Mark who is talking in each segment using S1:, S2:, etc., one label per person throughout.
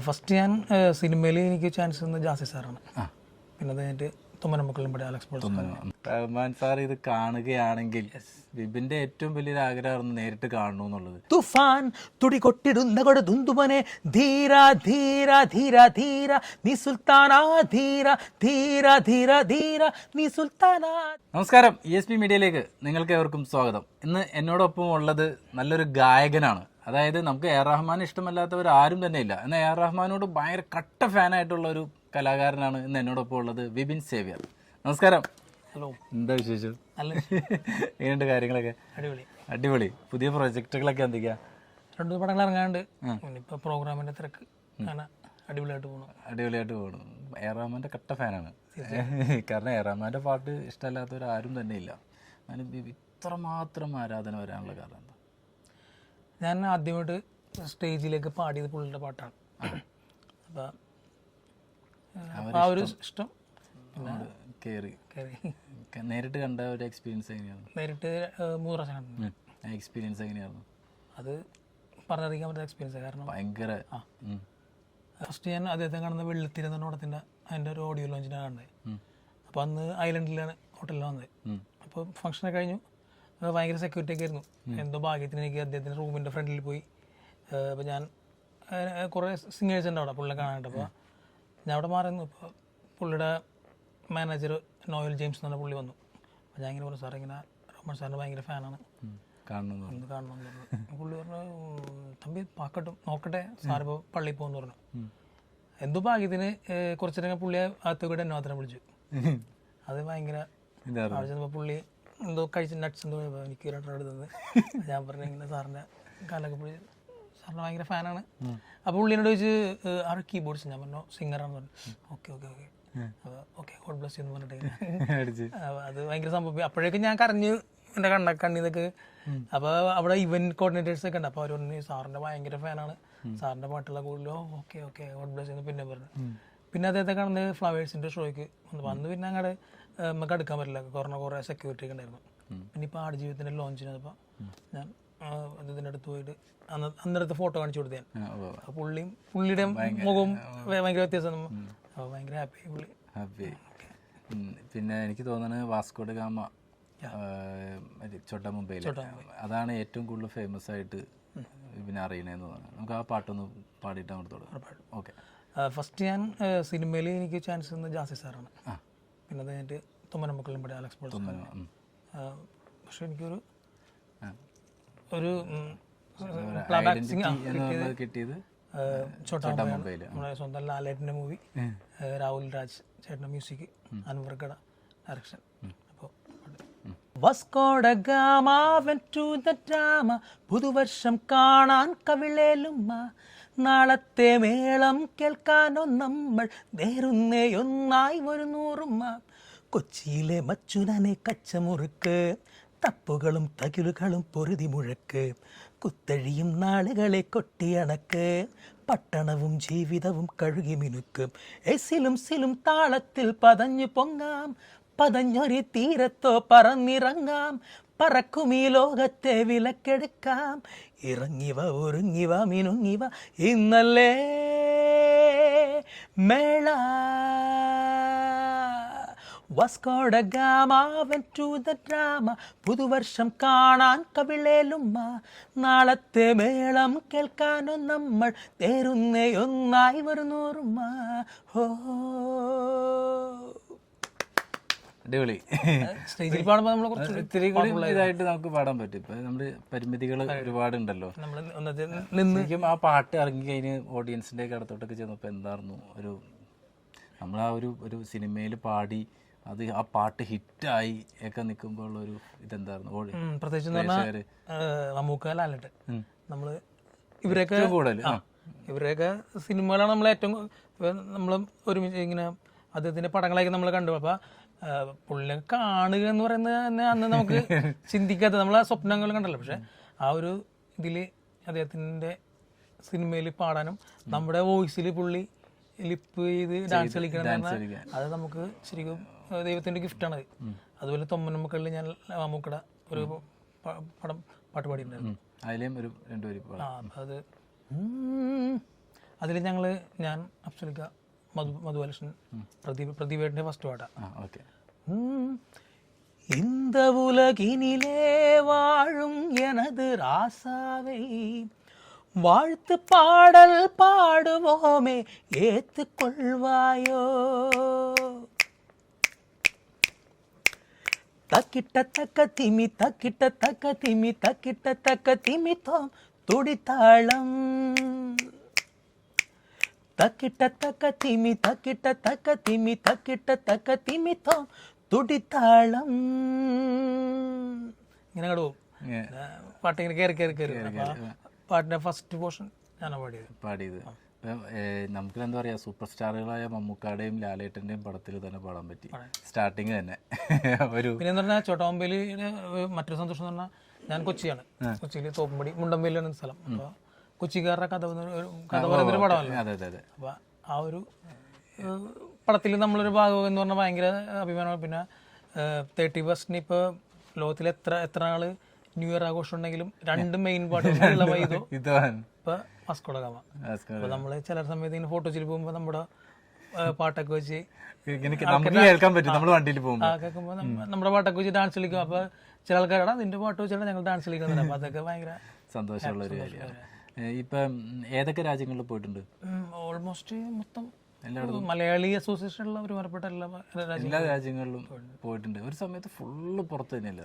S1: First ഞാൻ സിനിമയിൽ എനിക്ക് ചാൻസ് തന്നത് ജാസി സാറാണ്. പിന്നെ അത് കഴിഞ്ഞിട്ട് തുമ്മനമക്കളും ഇവിടെ അലക്സ് പോൾ.
S2: റഹ്മാൻ സാർ ഇത് കാണുകയാണെങ്കിൽ വിപിന്റെ ഏറ്റവും വലിയൊരു ആഗ്രഹമായിരുന്നു നേരിട്ട് കാണണു എന്നുള്ളത്.
S1: തുഫാൻ തുടി കൊട്ടിടുന്ന കൊട ദുന്ദുമനെ ധീര ധീര ധീര ധീര നീ സുൽത്താനാ ധീര ധീര ധീര ധീര നീ സുൽത്താനാ.
S2: നമസ്കാരം, ESP മീഡിയയിലേക്ക് നിങ്ങൾക്ക് ഏവർക്കും സ്വാഗതം. ഇന്ന് എന്നോടൊപ്പം ഉള്ളത് നല്ലൊരു ഗായകനാണ്. അതായത് നമുക്ക് എ റഹ്മാൻ ഇഷ്ടമല്ലാത്തവർ ആരും തന്നെ ഇല്ല. എന്നാൽ എ റഹ്മാനോട് ഭയങ്കര കട്ട ഫാനായിട്ടുള്ള ഒരു കലാകാരനാണ് ഇന്ന് എന്നോടൊപ്പം ഉള്ളത്, വിപിൻ സേവ്യർ. നമസ്കാരം.
S1: ഹലോ,
S2: എന്താ വിശേഷം?
S1: നല്ല
S2: എങ്ങനെയുണ്ട് കാര്യങ്ങളൊക്കെ?
S1: അടിപൊളി
S2: അടിപൊളി. പുതിയ പ്രൊജക്ടുകളൊക്കെ എന്തൊക്കെയാ?
S1: 2 പടങ്ങൾ ഇറങ്ങാണ്ട് ഇപ്പൊ പ്രോഗ്രാമിന്റെ തിരക്ക് അടിപൊളിയായിട്ട്
S2: പോകണം. എ റഹ്മാന്റെ കട്ട ഫാനാണ്. കാരണം എ റഹ്മാന്റെ പാട്ട് ഇഷ്ടമല്ലാത്തവർ ആരും തന്നെ ഇല്ല. അതിന് ഇത്രമാത്രം ആരാധന വരാനുള്ള കാരണം എന്താ?
S1: ഞാൻ ആദ്യമായിട്ട് സ്റ്റേജിലേക്ക് പാടിയത് പുള്ളിയുടെ പാട്ടാണ്. അപ്പം ആ ഒരു ഇഷ്ടം
S2: കയറി നേരിട്ട് കണ്ട ഒരു എക്സ്പീരിയൻസ് എങ്ങനെയാണ്?
S1: നേരിട്ട് 3 പ്രാവശ്യം കണ്ടു.
S2: എക്സ്പീരിയൻസ് എങ്ങനെയായിരുന്നു?
S1: അത് പറഞ്ഞറിയിക്കാൻ പറ്റുന്ന എക്സ്പീരിയൻസ്. കാരണം
S2: ഭയങ്കര
S1: ഫസ്റ്റ് ഞാൻ അദ്ദേഹത്തെ കാണുന്ന വെള്ളിത്തിരുന്ന ഓടത്തിൻ്റെ അതിൻ്റെ ഒരു ഓഡിയോ ലോഞ്ചിനാണ് കണ്ടത്. അപ്പോൾ അന്ന് ഐലൻഡിലാണ് ഹോട്ടലിലാണ് വന്നത്. അപ്പോൾ ഫംഗ്ഷനൊക്കെ കഴിഞ്ഞു. ഭയങ്കര സെക്യൂരിറ്റി ഒക്കെ ആയിരുന്നു. എന്തോ ഭാഗ്യത്തിന് എനിക്ക് അദ്ദേഹത്തിൻ്റെ റൂമിൻ്റെ ഫ്രണ്ടിൽ പോയി. അപ്പോൾ ഞാൻ കുറേ സിംഗേഴ്സ് ഉണ്ട് അവിടെ പുള്ളിനെ കാണാനായിട്ട്. അപ്പോൾ ഞാൻ അവിടെ മാറുന്നു. ഇപ്പോൾ പുള്ളിയുടെ മാനേജർ നോയൽ ജെയിംസ് എന്ന് പറഞ്ഞ പുള്ളി വന്നു. അപ്പോൾ ഞാൻ ഇങ്ങനെ പറഞ്ഞു, സാർ ഇങ്ങനെ റഹ്മാൻ സാറിൻ്റെ ഭയങ്കര ഫാനാണ്, ഒന്ന് കാണണമെന്ന് പറഞ്ഞു. പുള്ളി പറഞ്ഞു, തമ്പി പാക്കട്ടും നോക്കട്ടെ, സാറിപ്പോൾ പള്ളിയിൽ പോകുമെന്ന് പറഞ്ഞു. എന്തോ ഭാഗ്യത്തിന് കുറച്ചു നേരം പുള്ളിയെ അകത്തുകൂടെ എന്നെ മാത്രം വിളിച്ചു. അത് ഭയങ്കര അവിടെ ചെന്നപ്പോൾ പുള്ളി എന്തോ കഴിച്ച നട്ട്സ് എന്തോ എനിക്ക് 2 എടുത്തത്. ഞാൻ പറഞ്ഞു ഇങ്ങനെ സാറിൻ്റെ കാലൊക്കെ പുള്ളി സാറിന് ഭയങ്കര ഫാനാണ്. അപ്പോൾ പുള്ളിനോട് ചോദിച്ച് ആറ് കീബോർഡ്സ്. ഞാൻ പറഞ്ഞു സിംഗറാണെന്ന് പറഞ്ഞു. Okay okay okay okay God bless you എന്ന് പറഞ്ഞിട്ട് അത് ഭയങ്കര സംഭവം. അപ്പോഴേക്കും ഞാൻ കരഞ്ഞു, എൻ്റെ കണ്ണീന്നൊക്കെ. അപ്പോൾ അവിടെ ഇവന്റ് കോർഡിനേറ്റേഴ്സ് ഒക്കെ ഉണ്ട്. അപ്പോൾ അവർ പറഞ്ഞു സാറിൻ്റെ ഭയങ്കര ഫാനാണ്, സാറിൻ്റെ പാട്ടുള്ള കൂടുതലോ. ഓക്കെ ഓക്കെ ഗോഡ് ബ്ലസ് എന്ന് പിന്നെ പറഞ്ഞു. പിന്നെ അദ്ദേഹത്തെ കാണുന്നത് ഫ്ലവേഴ്സിൻ്റെ ഷോയ്ക്ക് വന്ന് പിന്നെ അങ്ങോട്ട് നമുക്ക് അടുക്കാൻ പറ്റില്ല, കുറേ സെക്യൂരിറ്റി ഒക്കെ ഉണ്ടായിരുന്നു. പിന്നെ ഇപ്പോൾ ആടുജീവിതത്തിൻ്റെ ലോഞ്ചിന് വന്നപ്പോൾ ഞാൻ അദ്ദേഹത്തിൻ്റെ അടുത്ത് പോയിട്ട് അന്നേരത്തെ ഫോട്ടോ കാണിച്ചു കൊടുത്തു ഞാൻ. പുള്ളിയുടെ മുഖവും ഭയങ്കര വ്യത്യാസം. അപ്പോൾ ഭയങ്കര ഹാപ്പി പുള്ളി.
S2: പിന്നെ എനിക്ക് തോന്നുന്നത് വാസ്കോ ഡ ഗാമ ചോട്ടാ മുംബൈയിൽ അതാണ് ഏറ്റവും കൂടുതൽ ഫേമസ് ആയിട്ട് പിന്നെ അറിയണേന്ന് തോന്നുന്നു. നമുക്ക് ആ പാട്ടൊന്ന് പാടിയിട്ട് അങ്ങോട്ട് തുടങ്ങാം. ഓക്കെ.
S1: ഫസ്റ്റ് ഞാൻ സിനിമയിൽ എനിക്ക് ചാൻസ് തന്നത് ജാസി സാറാണ്. പിന്നെ അത് കഴിഞ്ഞിട്ട് തുമ്മനമക്കളും ഇവിടെ അലക്സ് പോൾ. പക്ഷെ എനിക്കൊരു
S2: കിട്ടിയത്
S1: ചോട്ടാ മുംബൈയിൽ നമ്മുടെ സ്വന്തം ലാലേട്ടൻ്റെ മൂവി, രാഹുൽ രാജ് ചേട്ടൻ്റെ മ്യൂസിക്, അൻവർ ഗഡ ഡയറക്ഷൻ. അപ്പോൾ Vasco da Gama went to the drama, പുതുവർഷം കാണാൻ കവിളേലുമ്മ, നാളത്തെ മേളം കേൾക്കാനോ നമ്മൾ നേരുന്നേ ഒന്നായി ഒരു നൂറുമ്മ, കൊച്ചിയിലെ മച്ചുനനെ കച്ചമുറുക്ക്, തപ്പുകളും തകിലുകളും പൊറുതി മുഴക്ക്, കുത്തഴിയും നാളുകളെ കൊട്ടിയണക്ക്, പട്ടണവും ജീവിതവും കഴുകി മിനുക്കും, എസിലും സിലും താളത്തിൽ പതഞ്ഞു പൊങ്ങാം, പതഞ്ഞൊരു തീരത്തോ പറന്നിറങ്ങാം, പറക്കും ഈ ലോകത്തെ വിലക്കെടുക്കാം, ഇറങ്ങിവ ഒരുങ്ങിവ മിനുങ്ങിവ ഇന്നല്ലേ മേള. Vasco da Gama went to the drama, പുതുവർഷം കാണാൻ കവിളേലുമ്മ, നാളത്തെ മേളം കേൾക്കാനോ നമ്മൾ തേരുന്നേ ഒന്നായി വരുന്നോറുമ്മ. ഹോ
S2: അടിപൊളി.
S1: സ്റ്റേജിൽ പാടുമ്പോൾ നമ്മൾ കുറച്ച്
S2: ഇത്തിരി കൂടി ഇതായിട്ട് നമുക്ക് പാടാൻ പറ്റും. ഇപ്പൊ നമ്മുടെ പരിമിതികൾ ഒരുപാടുണ്ടല്ലോ. ശരിക്കും ആ പാട്ട് ഇറങ്ങി കഴിഞ്ഞ് ഓഡിയൻസിന്റെ ഒക്കെ അടുത്തോട്ടൊക്കെ ചെന്നപ്പോൾ എന്തായിരുന്നു നമ്മൾ ആ ഒരു സിനിമയിൽ പാടി അത് ആ പാട്ട് ഹിറ്റായി ഒക്കെ നിൽക്കുമ്പോൾ ഒരു ഇതെന്തായിരുന്നു?
S1: പ്രത്യേകിച്ച് മമ്മൂക്ക, ലാലേട്ടൻ, നമ്മള് ഇവരൊക്കെ കൂടുതൽ ഇവരെയൊക്കെ സിനിമകളാണ് നമ്മൾ ഏറ്റവും നമ്മൾ ഒരുമിച്ച് ഇങ്ങനെ അദ്ദേഹത്തിന്റെ പടങ്ങളൊക്കെ നമ്മൾ കണ്ടു. അപ്പൊ പുള്ളിനെ കാണുക എന്ന് പറയുന്നത് തന്നെ അന്ന് നമുക്ക് ചിന്തിക്കാത്ത നമ്മളെ സ്വപ്നങ്ങൾ കണ്ടല്ലോ. പക്ഷെ ആ ഒരു ഇതില് അദ്ദേഹത്തിന്റെ സിനിമയിൽ പാടാനും നമ്മുടെ വോയിസിൽ പുള്ളി ലിപ്പ് ചെയ്ത് ഡാൻസ് കളിക്കണം, അത് നമുക്ക് ശരിക്കും ദൈവത്തിന്റെ ഗിഫ്റ്റാണത്. അതുപോലെ തൊമ്മനമക്കളിൽ ഞാൻ മമ്മൂക്കട ഒരു പാട്ട് പാടിയിട്ടുണ്ടായിരുന്നു.
S2: അതിലേയും ഒരു 2 വരി.
S1: അത് അതിൽ ഞാൻ അപ്സലിക്ക, മധുബാലകൃഷ്ണൻ, പ്രദീപേട്ടൻ്റെ ഫസ്റ്റ് പാട്ടാണ്.
S2: ഓക്കെ.
S1: இந்த உலகினிலே வாழும் எனது ராசாவை வாழ்த்து பாடல் பாடுவோமே ஏத்துக்கொள்வாயோ. தக்கிட்ட தக்க திமி தக்கிட்ட தக்க திமி தக்கிட்ட தக்க திமித்தோம் துடித்தாளம். தக்கிட்ட தக்க திமி தக்கிட்ட தக்க திமி தக்கிட்ட தக்க திமித்தோം തുടിത്താളം. ഇങ്ങനെ കടുവും പാട്ടിങ്ങനെ കയറി പാട്ടിന്റെ ഫസ്റ്റ് പോർഷൻ ഞാനാണ് പാടിയത്.
S2: നമുക്ക് എന്താ പറയാ, സൂപ്പർ സ്റ്റാറുകളായ മമ്മൂക്കാടെയും ലാലേട്ടന്റെയും പടത്തിൽ തന്നെ പാടാൻ പറ്റി. സ്റ്റാർട്ടിങ് തന്നെ ഒരു
S1: പിന്നെ എന്ന് പറഞ്ഞാൽ ചോട്ടാമ്പേലിയുടെ മറ്റൊരു സന്തോഷം എന്ന് പറഞ്ഞാൽ ഞാൻ കൊച്ചിയാണ്. കൊച്ചിയിൽ തോപ്പുംപടി മുണ്ടമ്പേലിയാണ് സ്ഥലം. അപ്പൊ കൊച്ചിക്കാരുടെ കഥ പറയുന്നൊരു പടമല്ലേ. അപ്പൊ ആ ഒരു പടത്തിൽ നമ്മളൊരു ഭാഗം എന്ന് പറഞ്ഞാൽ ഭയങ്കര അഭിമാനമാണ്. പിന്നെ 31 ഇപ്പോൾ ലോകത്തിൽ എത്ര ആള് ന്യൂ ഇയർ ആഘോഷം ഉണ്ടെങ്കിലും 2 മെയിൻ പാട്ടുകൾ ഇപ്പൊ വാസ്കോ ഡ ഗാമ. അപ്പൊ നമ്മള് ചില സമയത്ത് ഇങ്ങനെ ഫോട്ടോസിൽ പോകുമ്പോ നമ്മുടെ പാട്ടൊക്കെ വെച്ച് കേൾക്കുമ്പോ നമ്മുടെ പാട്ടൊക്കെ വെച്ച് ഡാൻസ് കളിക്കും. അപ്പൊ ചില ആൾക്കാരാണ് നിന്റെ പാട്ട് വെച്ചാൽ ഞങ്ങൾ ഡാൻസ് കളിക്കുന്നില്ല. അപ്പൊ അതൊക്കെ ഭയങ്കര
S2: സന്തോഷമുള്ള ഒരു കാര്യമാണ്. ഇപ്പം ഏതൊക്കെ രാജ്യങ്ങളിൽ പോയിട്ടുണ്ട്?
S1: ഓൾമോസ്റ്റ് മൊത്തം മലയാളി അസോസിയേഷനുള്ള ഒരു പ്രധാനപ്പെട്ട
S2: എല്ലാ രാജ്യങ്ങളിലും പോയിട്ടുണ്ട്. ഒരു സമയത്ത് ഫുള്ള് പുറത്ത് തന്നെയല്ലേ,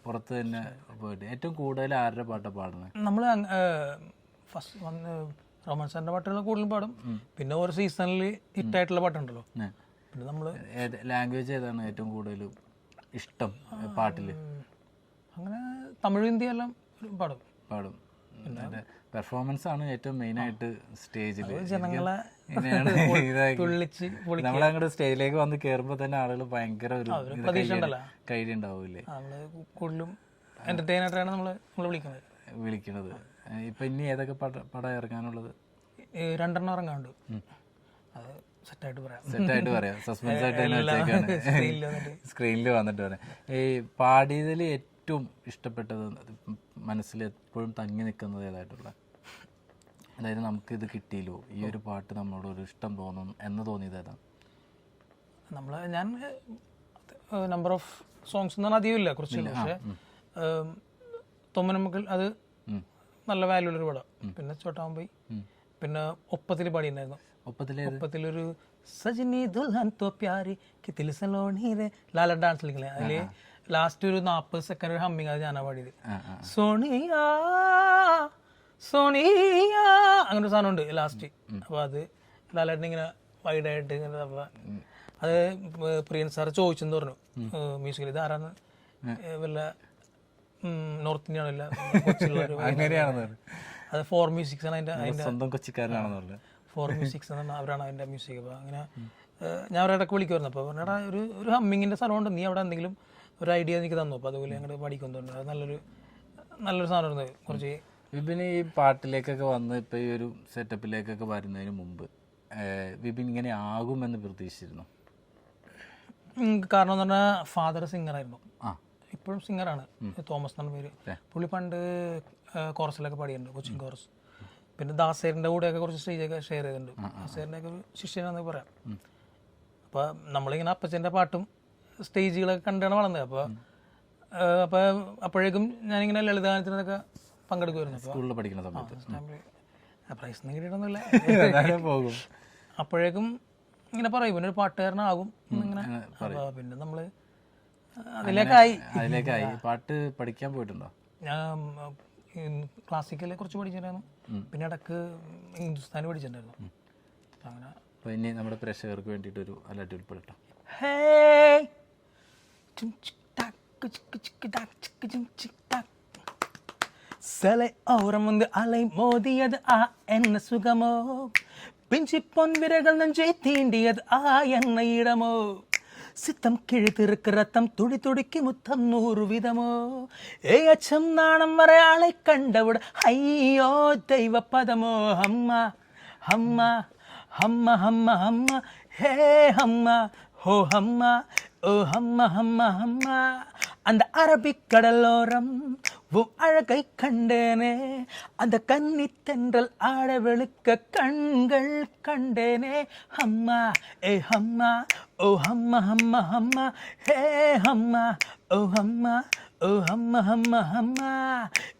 S2: പുറത്ത് തന്നെ പോയിട്ട് ഏറ്റവും കൂടുതൽ ആരുടെ പാട്ടാണ് പാടുന്നത്?
S1: നമ്മള് ഫസ്റ്റ് റോമൻ സാറിന്റെ പാട്ടുകൾ കൂടുതലും പാടും. പിന്നെ ഓരോ സീസണിൽ ഹിറ്റായിട്ടുള്ള പാട്ടുണ്ടല്ലോ. പിന്നെ നമ്മള്
S2: ലാംഗ്വേജ് ഏതാണ് ഏറ്റവും കൂടുതൽ ഇഷ്ടം പാട്ടില്?
S1: അങ്ങനെ തമിഴ്, ഹിന്ദി എല്ലാം പാടും.
S2: പെർഫോമൻസ് ആണ് ഏറ്റവും മെയിൻ ആയിട്ട് സ്റ്റേജിൽ.
S1: ജനങ്ങളെ
S2: നമ്മളങ്ങോട്ട് സ്റ്റേജിലേക്ക് വന്ന് കയറുമ്പോ തന്നെ ആളുകൾ ഭയങ്കര ഒരു കൈഡി ഉണ്ടാവൂലേ.
S1: കൂടുതലും എന്റർടൈനായിട്ടാണ് നമ്മള്
S2: വിളിക്കുന്നത്. ഇപ്പൊ ഇനി ഏതൊക്കെ പടം ഇറങ്ങാനുള്ളത്?
S1: 2 ഇറങ്ങാണ്ട്. അത് സെറ്റായിട്ട്
S2: പറയാം. സസ്പെൻസ് ആയിട്ട് തന്നെ വെച്ചേക്കാണ്, സ്ക്രീനിൽ വന്നിട്ട് പറയാം. ഈ പാടിയതിൽ ഏറ്റവും ഇഷ്ടപ്പെട്ടത്, മനസ്സിൽ എപ്പോഴും തങ്ങി നിൽക്കുന്നത് ഏതായിട്ടുള്ള, അതായത് നമുക്ക് ഇത് കിട്ടിയല്ലോ, ഈ ഒരു പാട്ട് നമ്മളോട് ഒരു ഇഷ്ടം തോന്നും എന്ന് തോന്നിയത് ഏതാണ്?
S1: ഞാൻ നമ്പർ ഓഫ് സോങ്സ് എന്ന് പറഞ്ഞാൽ അധികമില്ല, കുറച്ചില്ല. പക്ഷേ തൊമ്മനമക്കൾ അത് നല്ല വാല്യൂ ഉള്ളൊരു പടം. പിന്നെ ചോട്ടാമ്പൈ, പിന്നെ ഒപ്പത്തിൽ പാടിയിട്ടുണ്ടായിരുന്നു. ഒപ്പത്തിലൊരു സജനി ദുൽഹൻ തോ പ്യാരി കിതിൽ സലോണീരെ ലാല ഡാൻസ് കളിക്കലേ, അതില് ലാസ്റ്റ് ഒരു 40 സെക്കൻഡ് ഒരു ഹമ്മിങ്, അത് ഞാനാ പാടിയത്. സോണിയാ സോണിയാ അങ്ങനെ ഒരു സാധനം ഉണ്ട് ലാസ്റ്റ്. അപ്പൊ അത് ലാലേട്ടൻ ഇങ്ങനെ വൈഡായിട്ട് ഇങ്ങനെ, അപ്പൊ അത് പ്രിയൻ സാർ ചോദിച്ചെന്ന് പറഞ്ഞു മ്യൂസിക്കിൽ, ഇത് ആരാന്ന്, വല്ല നോർത്ത് ഇന്ത്യ ആണല്ല, അത് 4 മ്യൂസിക്സ് ആണ് അതിന്റെ ഫോർ മ്യൂസിക്സ് അവരാണ് അതിന്റെ മ്യൂസിക്. അപ്പൊ അങ്ങനെ ഞാൻ അവരുടെ ഇടയ്ക്ക് വിളിക്കുമായിരുന്നു. അപ്പൊ പറഞ്ഞാ ഒരു ഹമ്മിങ്ങിന്റെ സ്ഥലമുണ്ട്, നീ അവിടെ എന്തെങ്കിലും ഒരു ഐഡിയ എനിക്ക് തന്നു. അപ്പൊ അതുപോലെ അങ്ങോട്ട് പഠിക്കുന്നുണ്ട്. അത് നല്ലൊരു സാധനമായിരുന്നു. കുറച്ച്
S2: വിപിൻ ഈ പാട്ടിലേക്കൊക്കെ വന്ന് ഇപ്പൊ ഈ ഒരു സെറ്റപ്പിലേക്കൊക്കെ വരുന്നതിന് മുമ്പ് വിപിൻ ഇങ്ങനെ ആകുമെന്ന് പ്രതീക്ഷിച്ചിരുന്നു?
S1: കാരണം എന്ന് പറഞ്ഞാൽ ഫാദർ സിംഗറായിരുന്നു, ഇപ്പോഴും സിംഗറാണ്, തോമസ് എന്നാണ് പേര്. പുള്ളി പണ്ട് കോറസിലൊക്കെ പാടിയിട്ടുണ്ട്, കൊച്ചിൻ കോറസ്. പിന്നെ ദാസേറിൻ്റെ കൂടെയൊക്കെ കുറച്ച് സ്റ്റേജൊക്കെ ഷെയർ ചെയ്തിട്ടുണ്ട്. ദാസേറിൻ്റെ ഒക്കെ ഒരു ശിഷ്യനാണെന്ന് പറയാം. അപ്പോൾ നമ്മളിങ്ങനെ അപ്പച്ചൻ്റെ പാട്ടും സ്റ്റേജുകളൊക്കെ കണ്ടാണ് വളർന്നത്. അപ്പോൾ അപ്പോഴേക്കും ഞാനിങ്ങനെ ലളിതഗാനത്തിനൊക്കെ പങ്കെടുക്കുമായിരുന്നു.
S2: സ്കൂളിൽ പഠിക്കുന്ന സമയത്ത്
S1: പ്രൈസ് ഒന്നും കിട്ടിയിട്ടൊന്നുമില്ല. അപ്പോഴേക്കും ഇങ്ങനെ പറയും പിന്നെ ഒരു പാട്ടുകാരനാകും എന്നിങ്ങനെ. പിന്നെ നമ്മള് അതിലേക്കായി.
S2: പാട്ട് പഠിക്കാൻ പോയിട്ടുണ്ടോ?
S1: ഞാൻ ക്ലാസിക്കലെ കുറച്ച് പഠിച്ചിട്ടുണ്ടായിരുന്നു, പിന്നെ ഇടക്ക് ഹിന്ദുസ്ഥാനി പഠിച്ചിട്ടുണ്ടായിരുന്നു. അങ്ങനെ
S2: ഇനി നമ്മുടെ പ്രേക്ഷകർക്ക് വേണ്ടിയിട്ട് ഒരു അടിപൊളി പാട്ട്.
S1: சிலை ஓரம் வந்து அலை மோதியது என்ன சுகமோ, பிஞ்சி பொன் விரகள் நெஞ்சை தீண்டியது என்ன இடமோ, சித்தம் கிழித்திருக்கு ரத்தம் துடி துடிக்கு முத்தம் 100 விதமோ, அச்சம் நாணம் வரை ஆளை கண்டவுட ஐயோ தெய்வ பதமோ, அம்மா அம்மா அம்மா அம்மா அம்மா ஹே அம்மா ஹோ அம்மா ஓ அம்மா அம்மா அம்மா. அந்த அரபிக் கடலோரம் உன் அழகை கண்டேனே அந்த கன்னி தென்றல் ஆட வெளுக்க கண்கள் கண்டேனே அம்மா ஏ அம்மா ஓ அம்மா அம்மா அம்மா ஹே அம்மா ஓ அம்மா ओ हम्मा हम्मा हम्मा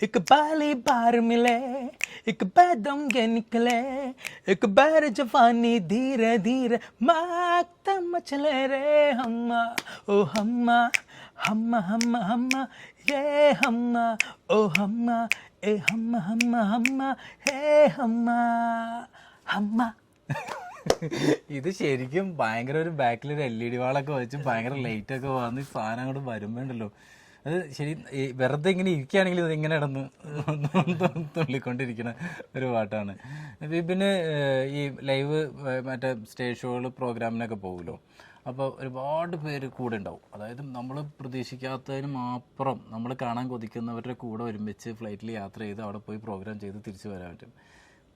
S1: एक बाली बार मिले एक पैदम के निकले एक बार जवानी धीरे धीरे मागता मचले रे हम्मा ओ हम्मा हम्मा हम्मा हम्मा ये हम्मा ओ हम्मा ए हम्मा हम्मा हम्मा हे हम्मा हम्मा.
S2: ഇത് ശരിക്കും ഭയങ്കര ഒരു ബാക്കിൽ ഒരു LED വാളൊക്കെ വെച്ച് ഭയങ്കര ലൈറ്റൊക്കെ വന്ന് ഈ സാധനം അങ്ങോട്ട് വരുമ്പോണ്ടല്ലോ അത് ശരി വെറുതെ ഇങ്ങനെ ഇരിക്കുകയാണെങ്കിൽ ഇത് ഇങ്ങനെ ഇടന്ന് തുള്ളിക്കൊണ്ടിരിക്കുന്ന ഒരു പാട്ടാണ്. പിന്നെ ഈ ലൈവ് മറ്റേ സ്റ്റേജ് ഷോകൾ പ്രോഗ്രാമിനൊക്കെ പോകുമല്ലോ, അപ്പോൾ ഒരുപാട് പേര് കൂടെ ഉണ്ടാവും. അതായത് നമ്മൾ പ്രതീക്ഷിക്കാത്തതിനും അപ്പുറം നമ്മൾ കാണാൻ കൊതിക്കുന്നവരുടെ കൂടെ ഒരുമിച്ച് ഫ്ലൈറ്റിൽ യാത്ര ചെയ്ത് അവിടെ പോയി പ്രോഗ്രാം ചെയ്ത് തിരിച്ചു വരാൻ പറ്റും.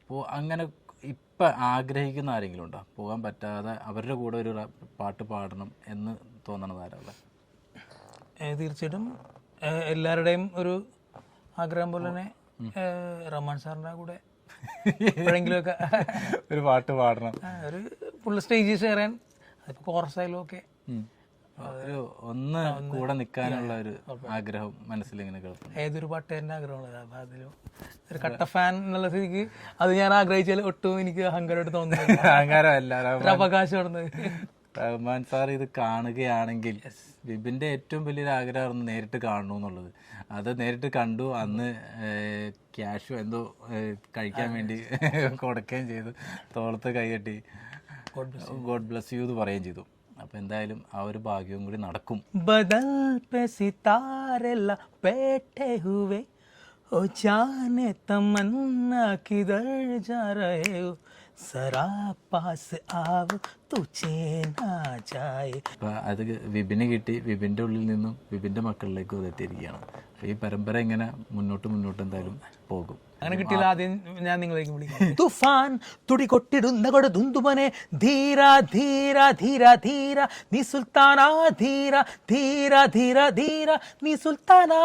S2: അപ്പോൾ അങ്ങനെ ഇപ്പം ആഗ്രഹിക്കുന്ന ആരെങ്കിലും ഉണ്ടോ പോകാൻ പറ്റാതെ അവരുടെ കൂടെ ഒരു പാട്ട് പാടണം എന്ന് തോന്നണത് ആരാളെ?
S1: തീർച്ചയായിട്ടും എല്ലാവരുടെയും ഒരു ആഗ്രഹം പോലെ തന്നെ റഹ്മാൻ സാറിൻ്റെ കൂടെ എപ്പോഴെങ്കിലുമൊക്കെ
S2: ഒരു പാട്ട് പാടണം,
S1: ഒരു ഫുൾ സ്റ്റേജ് ഷെയർ ചെയ്യാൻ, അതിപ്പോൾ കോറസായാലും ഒക്കെ
S2: ഒന്ന് കൂടെ നിൽക്കാനുള്ള ഒരു ആഗ്രഹം മനസ്സിലിങ്ങനെ കേൾക്കും.
S1: ഏതൊരു പാട്ടുകാരൻ്റെ ആഗ്രഹമുള്ളത്. അപ്പം അതിലും ഒരു കട്ട ഫാൻ എന്നുള്ള സ്ഥിതിക്ക് അത് ഞാൻ ആഗ്രഹിച്ചാൽ ഒട്ടും എനിക്ക് അഹങ്കാരമായിട്ട് തോന്നുന്നില്ല.
S2: അഹങ്കാരമല്ല,
S1: അവകാശമാണ്.
S2: റഹ്മാൻ സാർ ഇത് കാണുകയാണെങ്കിൽ വിപിൻ്റെ ഏറ്റവും വലിയൊരു ആഗ്രഹമായിരുന്നു നേരിട്ട് കാണണു എന്നുള്ളത്. അത് നേരിട്ട് കണ്ടു. അന്ന് ക്യാഷും എന്തോ കഴിക്കാൻ വേണ്ടി കൊടുക്കുകയും ചെയ്തു, തോളത്ത് കൈകെട്ടി ഗോഡ് ബ്ലസ് യു എന്ന് പറയുകയും ചെയ്തു. അപ്പം എന്തായാലും ആ ഒരു ഭാഗ്യവും കൂടി നടക്കും.
S1: ബദൽ പേ സിതാരെ बैठे हुए ओ जाने तमन्ना किधर जा रहे हो सरा पास आओ तुझे ना जाए.
S2: അപ്പം അത് വിപിന് കിട്ടി. വിപിൻ്റെ ഉള്ളിൽ നിന്നും വിപിൻ്റെ മക്കളിലേക്ക് എത്തിയിരിക്കുകയാണ്. അപ്പം ഈ പരമ്പര ഇങ്ങനെ മുന്നോട്ട് എന്തായാലും പോകും.
S1: അങ്ങനെ കിട്ടിയില്ല. ആദ്യം ഞാൻ നിങ്ങളേക്ക് വിളിക്കും. തുഫാൻ തുടി കൊട്ടിടുന്ന കൊടുതുമ്പനെ ധീര ധീര ധീര ധീര നീ സുൽത്താനാ ധീര ധീര ധീര ധീര നീ സുൽത്താനാ.